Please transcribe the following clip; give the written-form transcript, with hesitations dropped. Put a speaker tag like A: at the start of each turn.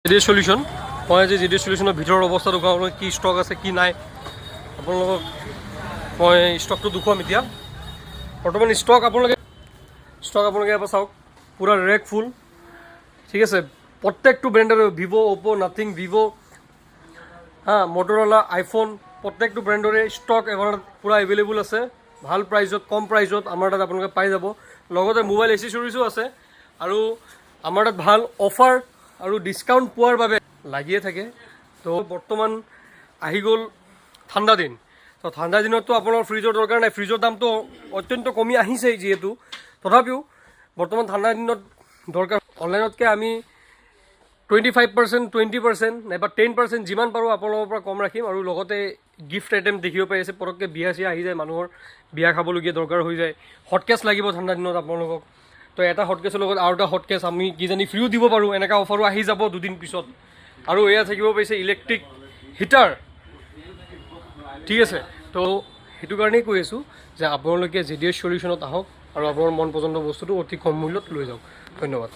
A: JDS solution মই আজি JDS সলিউশ্যনৰ ভিতৰৰ অৱস্থাটো গাঁৱৰ কি ষ্টক আছে কি নাই আপোনালোকক মই ষ্টকটো দেখুৱাম এতিয়া বৰ্তমান ষ্টক আপোনালোকে এবাৰ চাওক পুৰা ৰেক ফুল ঠিক আছে প্ৰত্যেকটো ব্ৰেণ্ডৰ ভিভো অপো নাথিং ভিভো মটৰলা আইফোন প্ৰত্যেকটো ব্ৰেণ্ডৰে ষ্টক এবাৰ পুৰা এভেইলেবল আছে ভাল প্ৰাইজত কম প্ৰাইজত আমাৰ তাত আপোনালোকে পাই যাব লগতে মোবাইল এচেসৰিজো আছে আৰু আমাৰ তাত ভাল অফাৰ আৰু ডিসকাউন্ট পোৱাৰ বাবে লাগিয়ে থাকে তো বৰ্তমান আহি গ'ল ঠাণ্ডা দিন তো ঠাণ্ডা দিনতো আপোনাৰ ফ্ৰিজৰ দৰকাৰ নাই ফ্ৰিজৰ দামটো অত্যন্ত কমি আহিছে যেহেতু তথাপিও বৰ্তমান ঠাণ্ডা দিনত দৰকাৰ অনলাইনতকৈ আমি 25% 20% নাইবা 10% যিমান পাৰোঁ আপোনালোকৰ পৰা কম ৰাখিম আৰু লগতে গিফ্ট আইটেম দেখিব পাই আছে পৰককৈ বিয়া চিয়া আহি যায় মানুহৰ বিয়া খাবলগীয়া দৰকাৰ হৈ যায় হটকেছ লাগিব ঠাণ্ডা দিনত আপোনালোকক তো এটা হটকেছৰ লগত আৰু এটা হটকেছ আমি কিজানি ফ্ৰীও দিব পাৰোঁ এনেকুৱা অফাৰো আহি যাব দুদিন পিছত আৰু এয়া থাকিব পাইছে ইলেক্ট্ৰিক হিটাৰ ঠিক আছে তো সেইটো কাৰণেই কৈ আছোঁ যে আপোনালোকে জেডিএছ সলিউশ্যনত আহক আৰু আপোনাৰ মন পচন্দৰ বস্তুটো অতি কম মূল্যত লৈ যাওক ধন্যবাদ